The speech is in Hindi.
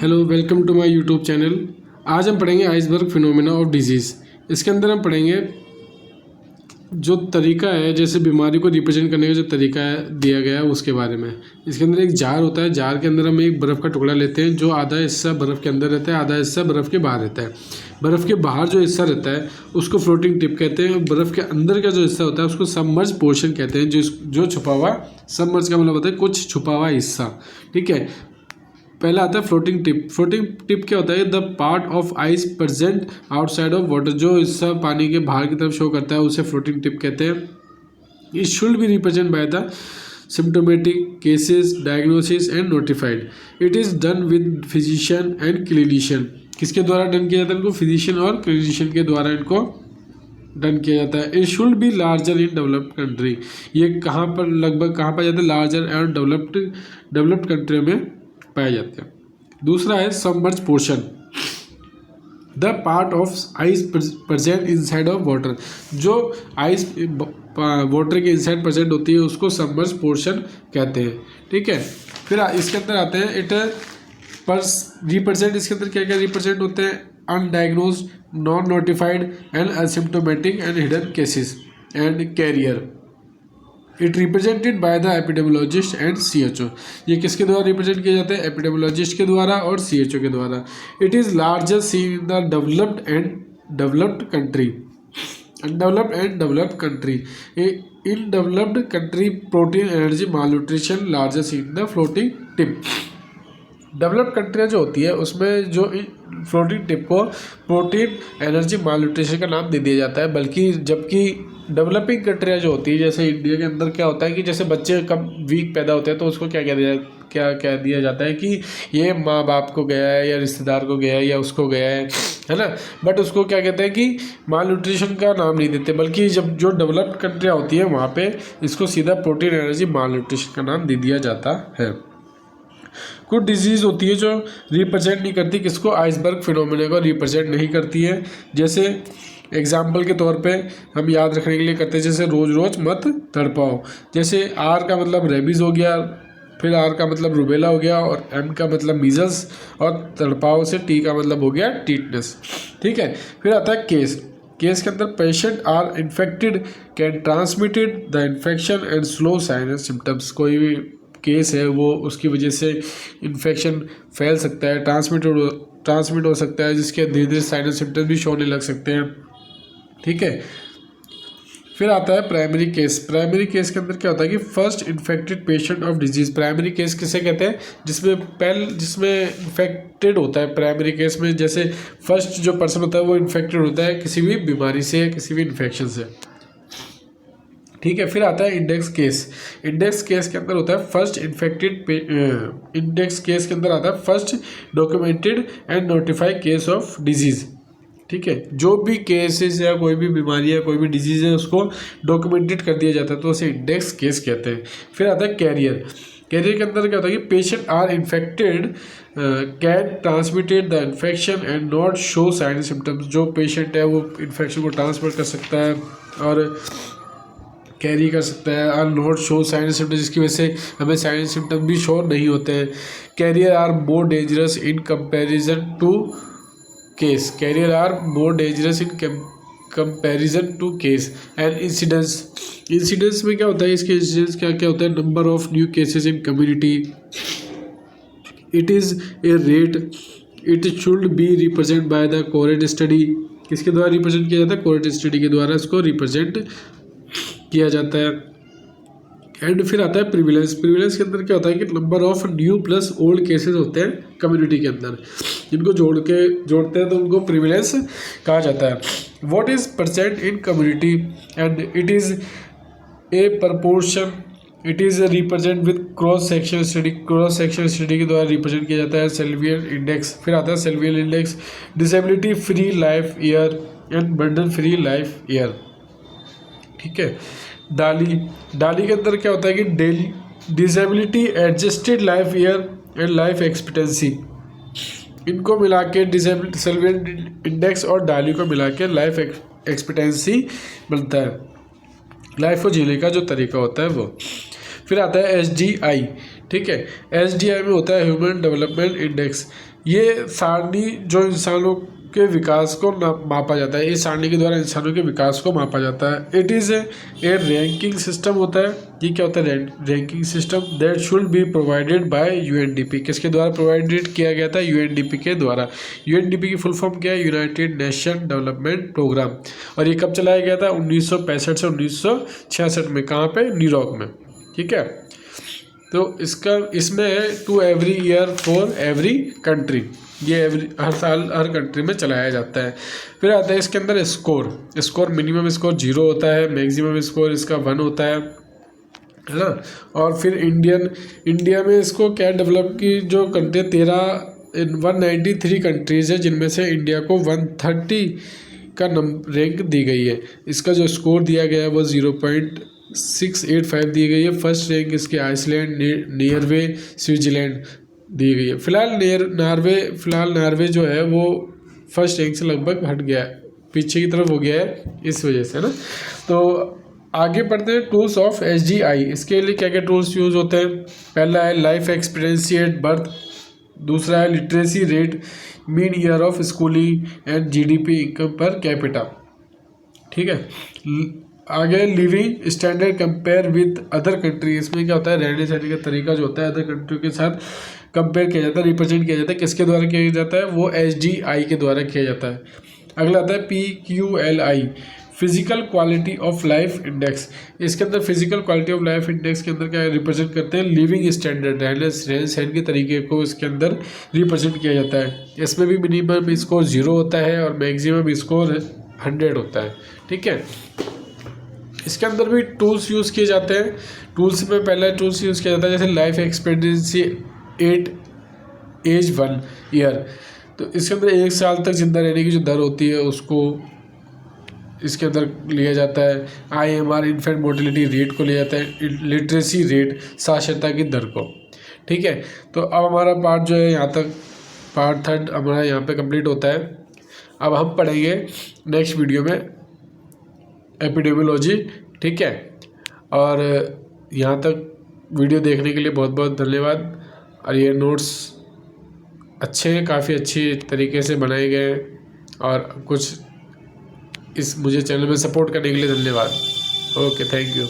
Hello, welcome to my YouTube channel. आज हम पढ़ेंगे आइसबर्ग फिनोमेना ऑफ डिजीज़। इसके अंदर हम पढ़ेंगे जो तरीका है, जैसे बीमारी को रिप्रेजेंट करने का जो तरीका है दिया गया है उसके बारे में। इसके अंदर एक जार होता है, जार के अंदर हम एक बर्फ़ का टुकड़ा लेते हैं जो आधा हिस्सा बर्फ़ के अंदर रहता है, आधा हिस्सा बर्फ़ के बाहर रहता है। बर्फ़ के बाहर जो हिस्सा रहता है उसको फ्लोटिंग टिप कहते हैं। बर्फ़ के अंदर का जो हिस्सा होता है उसको सबमर्ज पोर्शन कहते हैं। जो छुपा हुआ, सबमर्ज का मतलब होता है कुछ छुपा हुआ हिस्सा। ठीक है, पहला आता है फ्लोटिंग टिप। फ्लोटिंग टिप क्या होता है? The part of ice present outside of water, जो हिस्सा पानी के बाहर की तरफ शो करता है उसे फ्लोटिंग टिप कहते हैं। It should be represent by the symptomatic cases, diagnosis and notified. It is done with physician and clinician. किसके द्वारा डन किया जाता है इनको? फिजिशियन और क्लिनिशियन के द्वारा इनको डन किया जाता है। It should be larger in developed country. ये कहाँ पर लगभग कहाँ पाया जाता है? लार्जर एंड डेवलप्ड कंट्री में पाए जाते हैं। दूसरा है submerge portion. The part of ice present inside of water, जो आइस वाटर के इनसाइड प्रेजेंट होती है उसको सबमर्ज पोर्शन कहते हैं। ठीक है, फिर इसके अंदर आते हैं इट पर रिप्रेजेंट। इसके अंदर क्या क्या रिप्रेजेंट होते हैं? Undiagnosed, non notified and asymptomatic and hidden cases and carrier. It represented by the epidemiologist and CHO। ये किसके द्वारा रिप्रेजेंट किया जाता है? एपिडेमियोलॉजिस्ट के द्वारा और CHO के द्वारा। It is larger seen in the developed country, undeveloped and developed country. In developed country protein energy malnutrition larger seen in the floating tip. Developed कंट्रियाँ जो होती है उसमें जो फ्लोटिंग टिप को प्रोटीन एनर्जी मालन्यूट्रिशन का नाम दे दिया जाता है, बल्कि जबकि डेवलपिंग कंट्रियाँ जो होती है, जैसे इंडिया के अंदर क्या होता है कि जैसे बच्चे कम वीक पैदा होते हैं तो उसको क्या कह दिया जाता है कि ये माँ बाप को गया है या रिश्तेदार को गया है या उसको गया है ना। बट उसको क्या कहते हैं कि माल न्यूट्रिशन का नाम नहीं देते, बल्कि जब जो डेवलप्ड कंट्रियाँ होती हैं वहाँ पे इसको सीधा प्रोटीन एनर्जी माल न्यूट्रिशन का नाम दे दिया जाता है। कुछ डिजीज़ होती है जो रिप्रेजेंट नहीं करती किसको? आइसबर्ग फिनोमेना को रिप्रेजेंट नहीं करती है। जैसे एग्जाम्पल के तौर पे हम याद रखने के लिए करते हैं, जैसे रोज़ रोज़ मत तड़पाओ। जैसे R का मतलब रेबीज़ हो गया, फिर R का मतलब रूबेला हो गया, और M का मतलब मीजल्स, और तड़पाओ से T का मतलब हो गया टीटनेस। ठीक है, फिर आता है केस। केस के अंदर patient are infected can transmitted the infection and slow sign and symptoms. कोई भी केस है वो उसकी वजह से इन्फेक्शन फैल सकता है, ट्रांसमिट हो सकता है, जिसके धीरे धीरे साइन एंड सिम्टम्स भी शो होने लग सकते हैं। ठीक है, फिर आता है प्राइमरी केस। प्राइमरी केस के अंदर क्या होता है कि first infected patient of disease. Primary case किसे कहते हैं? जिसमें इन्फेक्टेड होता है। प्राइमरी केस में जैसे फर्स्ट जो पर्सन होता है वो इन्फेक्टेड होता है किसी भी बीमारी से, किसी भी इन्फेक्शन से। ठीक है, फिर आता है इंडेक्स केस। इंडेक्स केस के अंदर होता है फर्स्ट इन्फेक्टेड इंडेक्स केस के अंदर आता है first documented and notified case of disease. ठीक है, जो भी केसेस या कोई भी बीमारी या कोई भी डिजीज़ है उसको डॉक्यूमेंटेड कर दिया जाता है तो उसे इंडेक्स केस कहते हैं। फिर आता है कैरियर। कैरियर के अंदर क्या होता है कि patient are infected can transmitted the infection and not show sign and symptoms. जो पेशेंट है वो इन्फेक्शन को ट्रांसफर कर सकता है और कैरी कर सकता है, are not show sign and symptoms, जिसकी वजह से हमें साइन एंड सिम्टम्स भी शो नहीं होते हैं। Carrier are more dangerous in comparison to case. Carrier are more dangerous in comparison to case and incidence में क्या होता है? इसके इंसिडेंस क्या क्या होता है? Number of new cases in community. It is a rate. It should be represent by the cohort study. किसके द्वारा रिप्रेजेंट किया जाता है? कोरेट स्टडी के द्वारा इसको रिप्रेजेंट किया जाता है। एंड फिर आता है प्रिविलेंस। प्रिविलेंस के अंदर क्या होता है कि number of new plus old cases होते हैं कम्युनिटी के अंदर, जिनको जोड़ते हैं तो उनको प्रिविलेंस कहा जाता है। What is percent in community and it is a proportion. It is represent with cross section study. Cross section study के द्वारा रिप्रेजेंट किया जाता है। Sullivan index. फिर आता है Sullivan index. Disability free life year and burden free life year. ठीक है, डाली के अंदर क्या होता है कि disability adjusted life year and life expectancy. इनको मिला के सेल्वियर इंडेक्स और डाली को मिला के लाइफ एक्सपेक्टेंसी बनता है, लाइफ को जीने का जो तरीका होता है वो। फिर आता है SDI। ठीक है, SDI में होता है ह्यूमन डेवलपमेंट इंडेक्स। ये सारणी जो इंसानों के विकास को मापा जाता है, इस सारणी के द्वारा इंसानों के विकास को मापा जाता है। It is A ranking system होता है। ये क्या होता है? Ranking system that should be provided by UNDP. किसके द्वारा प्रोवाइडेड किया गया था? यूएनडीपी के द्वारा। यूएनडीपी की फुल फॉर्म क्या है? United Nation Development Programme. और ये कब चलाया गया था? 1965 से 1966 में। कहाँ पे? न्यूयॉर्क में। ठीक है, तो इसमें है to every year for every country. ये हर साल हर कंट्री में चलाया जाता है। फिर आता है इसके अंदर स्कोर मिनिमम स्कोर 0 होता है, मैक्सिमम स्कोर इसका 1 होता है ना। और फिर इंडिया में इसको क्या डेवलप की जो कंट्री 193 कंट्रीज़ है, जिनमें से इंडिया को 130 का रैंक दी गई है। इसका जो स्कोर दिया गया है वो 0.685 दी गई है। फर्स्ट रैंक इसके आइसलैंड, नॉर्वे, स्विट्ज़रलैंड दी गई है। फिलहाल नॉर्वे जो है वो फर्स्ट रैंक से लगभग हट गया है, पीछे की तरफ हो गया है इस वजह से ना। तो आगे बढ़ते हैं टूल्स ऑफ SGI। इसके लिए क्या क्या टूल्स यूज़ होते हैं? पहला है लाइफ एक्सपीरियंसी एट बर्थ, दूसरा है literacy rate, mean year of schooling and GDP income per capita. ठीक है, आगे living standard compare with other country. इसमें क्या होता है? रहने सहने का तरीका जो होता है अदर कंट्री के साथ कंपेयर किया जाता है, रिप्रेजेंट किया जाता है। किसके द्वारा किया जाता है? वो SGI के द्वारा किया जाता है। अगला आता है PQLI, physical quality of life index. इसके अंदर physical quality of life index के अंदर क्या रिप्रेजेंट करते हैं? लिविंग स्टैंडर्ड, रहने सहन के तरीके को इसके अंदर रिप्रेजेंट किया जाता है। इसमें भी मिनिमम स्कोर 0 होता है और मैक्सिमम स्कोर 100 होता है। ठीक है, इसके अंदर भी टूल्स यूज़ किए जाते हैं। टूल्स में पहला टूल्स यूज़ किया जाता है जैसे life expectancy at age 1 year. तो इसके अंदर 1 साल तक जिंदा रहने की जो दर होती है उसको इसके अंदर लिया जाता है। IMR इन्फेंट मोर्टेलिटी रेट को लिया जाता है, लिटरेसी रेट साक्षरता की दर को। ठीक है, तो अब हमारा पार्ट जो है यहाँ तक, पार्ट 3 हमारा यहाँ पे कंप्लीट होता है। अब हम पढ़ेंगे नेक्स्ट वीडियो में एपिडेमियोलॉजी। ठीक है, और यहाँ तक वीडियो देखने के लिए बहुत बहुत धन्यवाद। और ये नोट्स अच्छे हैं, काफ़ी अच्छी तरीके से बनाए गए हैं, और कुछ मुझे चैनल में सपोर्ट करने के लिए धन्यवाद। Okay, thank you.